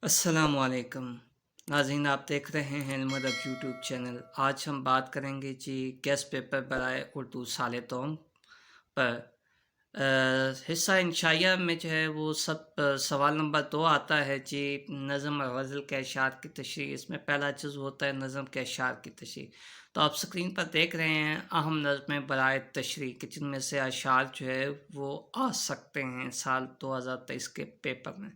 अस्सलाम वालेकुम नाज़रीन, आप देख रहे हैं इल्म-अदब यूट्यूब चैनल। आज हम बात करेंगे जी गेस्ट पेपर बराए उर्दू साले तोम पर। हिस्सा इंशाइया में जो है वो सवाल नंबर 2 आता है जी, नज़म और ग़ज़ल के अशआर की तशरीह। इसमें पहला जुज़ होता है नज़म के अशआर की तशरीह। तो आप स्क्रीन पर देख रहे हैं अहम नज़में बराए तशरीह कि जिनमें से अशआर जो है वो आ सकते हैं साल 2023 के पेपर में।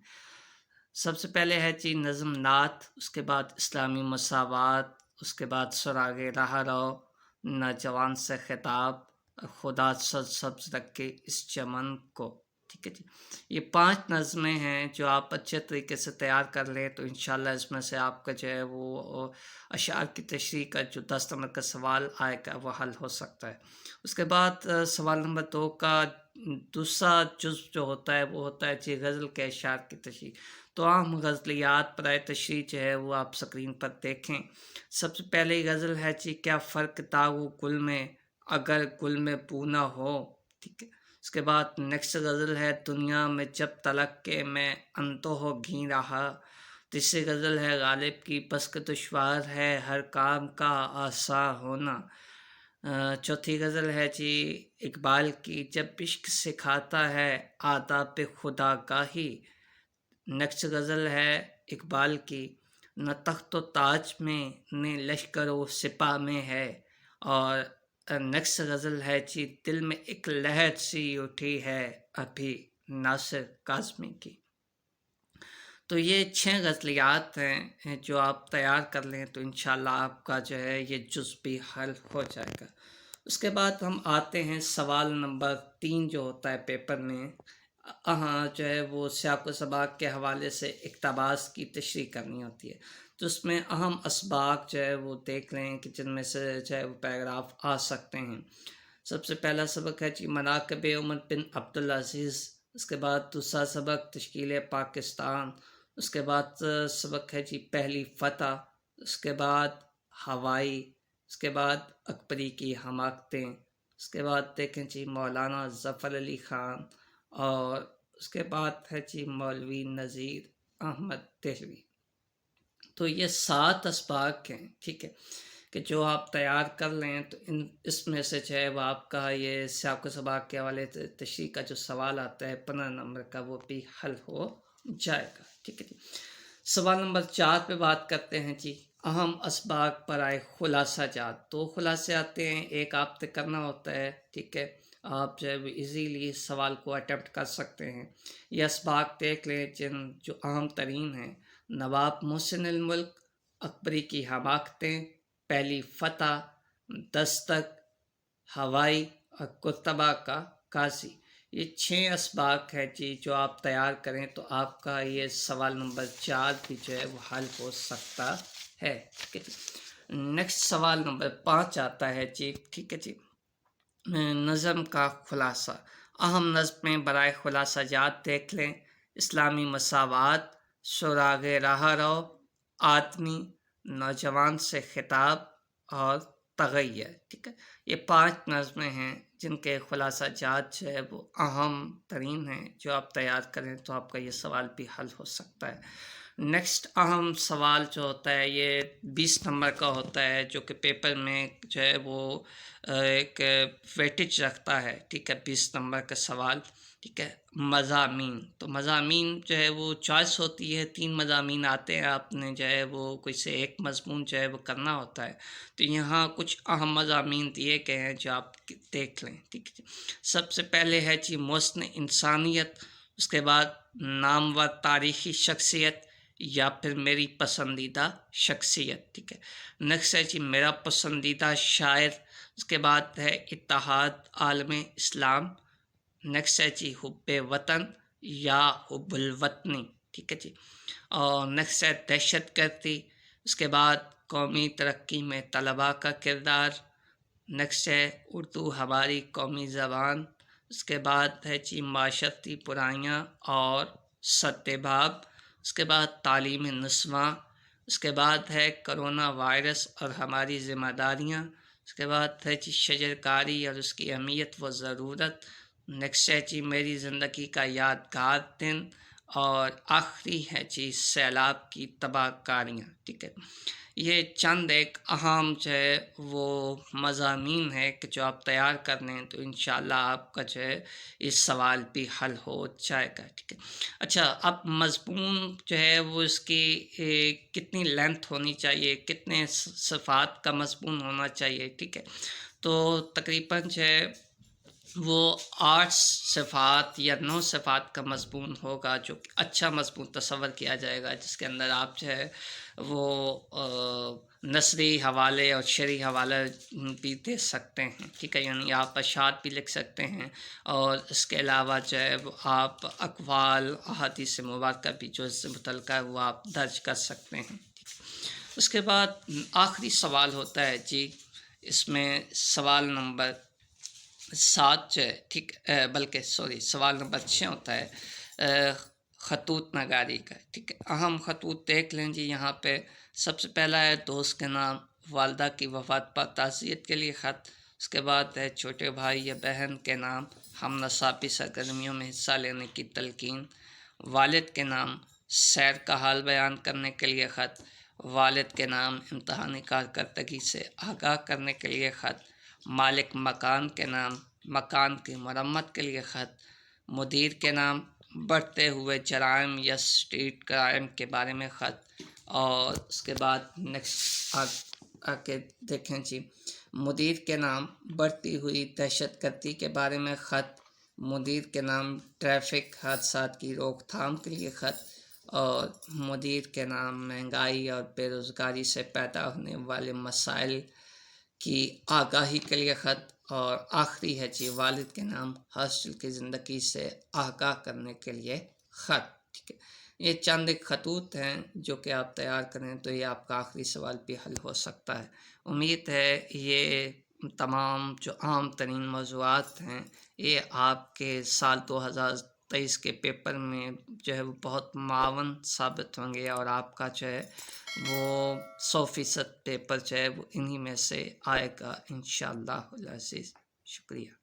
सबसे पहले है जी नज़म नात, उसके बाद इस्लामी मसावात, उसके बाद सुरागे राह रो, नौजवान से खिताब, खुदा सज सब्ज रखे इस चमन को। ठीक है जी, ये 5 नज़में हैं जो आप अच्छे तरीके से तैयार कर लें तो इंशाल्लाह इसमें से आपका जो है वो अशआर की तशरीह का जो 10 नंबर का सवाल आएगा वो हल हो सकता है। उसके बाद सवाल नंबर 2 का दूसरा जुज़ जो होता है वो होता है जी ग़ज़ल के अशआर की तशरीह। तो आम ग़ज़लियात बराए तशरीह जो है वो आप स्क्रीन पर देखें। सबसे पहले गज़ल है जी, क्या फ़र्क ताऊ गुल में अगर गुल में पू ना हो। ठीक है। उसके बाद नेक्स्ट गज़ल है, दुनिया में जब तलक के मैं अंतो हो घी रहा। तीसरी गज़ल है, गालिब की बस के दुश्वार है हर काम का आसा होना। चौथी गज़ल है जी इकबाल की, जब इश्क सिखाता है आदाब खुदा गाही। नेक्स्ट गज़ल है इकबाल की, न तख्त व ताज में न लश्कर व सिपा में है। और नेक्स्ट गज़ल है जी, दिल में एक लहर सी उठी है अभी नासिर काज़मी की। तो ये 6 गज़लियात हैं जो आप तैयार कर लें तो इंशाल्लाह आपका जो है ये जुज़ भी हल हो जाएगा। उसके बाद हम आते हैं सवाल नंबर 3 जो होता है पेपर में। हाँ, जो है वो सियाक़ व सबाक़ के हवाले से इक़्तिबास की तशरीह करनी होती है। तो उसमें अहम असबाक़ जो है वो देख लें कि जिनमें से जो है वो पैराग्राफ आ सकते हैं। सबसे पहला सबक है जी मनाक़िब उमर बिन अब्दुल अज़ीज़। उसके बाद दूसरा सबक तश्कील पाकिस्तान। उसके बाद सबक है जी पहली फ़तह। उसके बाद हवाई। उसके बाद अकबरी की हमाकतें। उसके बाद देखें जी मौलाना ज़फ़र अली ख़ान। और उसके बाद है जी मौलवी नज़ीर अहमद देहलवी। तो ये 7 असबाक हैं, ठीक है, कि जो आप तैयार कर लें तो इसमें से जो है वो आपका ये सियाक़ व सबाक़ के हवाले से तशरीह का जो सवाल आता है 15 नंबर का वो भी हल हो जाएगा। ठीक है जी। सवाल नंबर 4 पे बात करते हैं जी, अहम असबाक बराए खुलासा जात। तो खुलासे आते हैं, एक आप तय करना होता है। ठीक है, आप जो है इजीली इस सवाल को अटेम्प्ट कर सकते हैं। ये असबाक देख लें जो अहम तरीन हैं। नवाब मोहसिन मुल्क, अकबरी की हमाकतें, पहली फ़तह, दस्तक, हवाई और कुतबा का काजी। ये 6 असबाक है जी जो आप तैयार करें तो आपका ये सवाल नंबर 4 भी जो है वो हल हो सकता है। ठीक है जी। नेक्स्ट सवाल नंबर 5 आता है जी, ठीक है जी, नज़म का खुलासा। अहम नज़में बराए खुलासा जात देख लें। इस्लामी मसावात, सुराग राह रो, आदमी, नौजवान से खिताब और तग़य्युर। ठीक है, ये 5 नज़में हैं जिनके खुलासा जात जो है वो अहम तरीन हैं। जो आप तैयार करें तो आपका ये सवाल भी हल हो सकता है। नेक्स्ट अहम सवाल जो होता है ये 20 नंबर का होता है, जो कि पेपर में जो है वो एक वेटेज रखता है। ठीक है, 20 नंबर का सवाल। ठीक है, मज़ामीन। तो मज़ामीन जो है वो चॉइस होती है, 3 मज़ामीन आते हैं, आपने जो है वो कोई से एक मज़मून जो है वो करना होता है। तो यहाँ कुछ अहम मज़ामीन दिए गए हैं जो आप देख लें। ठीक है, सबसे पहले है जी मुस्न इंसानियत। उसके बाद नामवर तारीख़ी शख्सियत या फिर मेरी पसंदीदा शख्सियत। ठीक है, नेक्स्ट है जी मेरा पसंदीदा शायर। उसके बाद है इत्तेहाद आलम इस्लाम। नेक्स्ट है जी हुब्बे वतन या हुब्बुल वतनी। ठीक है जी। और नेक्स्ट है दहशत गर्दी। उसके बाद कौमी तरक्की में तलबा का किरदार। नेक्स्ट है उर्दू हमारी कौमी ज़बान। उसके बाद है जी माशरती बुराइयाँ और सद्देभाव। उसके बाद तालीम नस्वां। उसके बाद है करोना वायरस और हमारी ज़िम्मेदारियाँ। उसके बाद है जी शजरकारी और उसकी अहमियत व ज़रूरत। नेक्स्ट है जी मेरी ज़िंदगी का यादगार दिन। اور آخری ہے جی سیلاب کی تباہ کاریاں، ٹھیک ہے۔ یہ چند ایک اہم جو ہے وہ مضامین ہے کہ جو آپ تیار کر لیں تو انشاءاللہ آپ کا جو ہے اس سوال بھی حل ہو جائے گا، ٹھیک ہے۔ اچھا، اب مضمون جو ہے وہ اس کی کتنی لینتھ ہونی چاہیے، کتنے صفحات کا مضمون ہونا چاہیے، ٹھیک ہے۔ تو تقریباً جو ہے وہ 8 صفحات یا 9 صفحات کا مضمون ہوگا، جو اچھا مضمون تصور کیا جائے گا، جس کے اندر آپ جو ہے وہ نثری حوالے اور شرعی حوالے بھی دے سکتے ہیں، ٹھیک ہے۔ یعنی آپ اشعار بھی لکھ سکتے ہیں اور اس کے علاوہ جو ہے وہ آپ اقوال احادیث مبارکہ بھی جو اس سے متعلقہ ہے وہ آپ درج کر سکتے ہیں، ٹھیک ہے۔ اس کے بعد آخری سوال ہوتا ہے جی، اس میں سوال نمبر 7 جو ہے، ٹھیک، بلکہ سوال نمبر 6 ہوتا ہے خطوط نگاری کا، ٹھیک ہے۔ اہم خطوط دیکھ لیں جی یہاں پہ۔ سب سے پہلا ہے دوست کے نام، والدہ کی وفات پر تعزیت کے لیے خط۔ اس کے بعد ہے چھوٹے بھائی یا بہن کے نام، ہم نصابی سرگرمیوں میں حصہ لینے کی تلقین۔ والد کے نام، سیر کا حال بیان کرنے کے لیے خط۔ والد کے نام، امتحانی کارکردگی سے آگاہ کرنے کے لیے خط۔ مالک مکان کے نام، مکان کی مرمت کے لیے خط۔ مدیر کے نام، بڑھتے ہوئے جرائم یا اسٹریٹ کرائم کے بارے میں خط۔ اور اس کے بعد نیکسٹ آکے دیکھیں جی، مدیر کے نام، بڑھتی ہوئی دہشت گردی کے بارے میں خط۔ مدیر کے نام، ٹریفک حادثات کی روک تھام کے لیے خط۔ اور مدیر کے نام، مہنگائی اور بے روزگاری سے پیدا ہونے والے مسائل کی آگاہی کے لیے خط۔ اور آخری ہے جی، والد کے نام، ہاسٹل کی زندگی سے آگاہ کرنے کے لیے خط، ٹھیک ہے۔ یہ چند ایک خطوط ہیں جو کہ آپ تیار کریں تو یہ آپ کا آخری سوال بھی حل ہو سکتا ہے۔ امید ہے یہ تمام جو عام ترین موضوعات ہیں یہ آپ کے سال 2023 کے پیپر میں جو ہے وہ بہت معاون ثابت ہوں گے، اور آپ کا جو ہے وہ 100% پیپر جو ہے وہ انہی میں سے آئے گا انشاءاللہ العزیز۔ شکریہ۔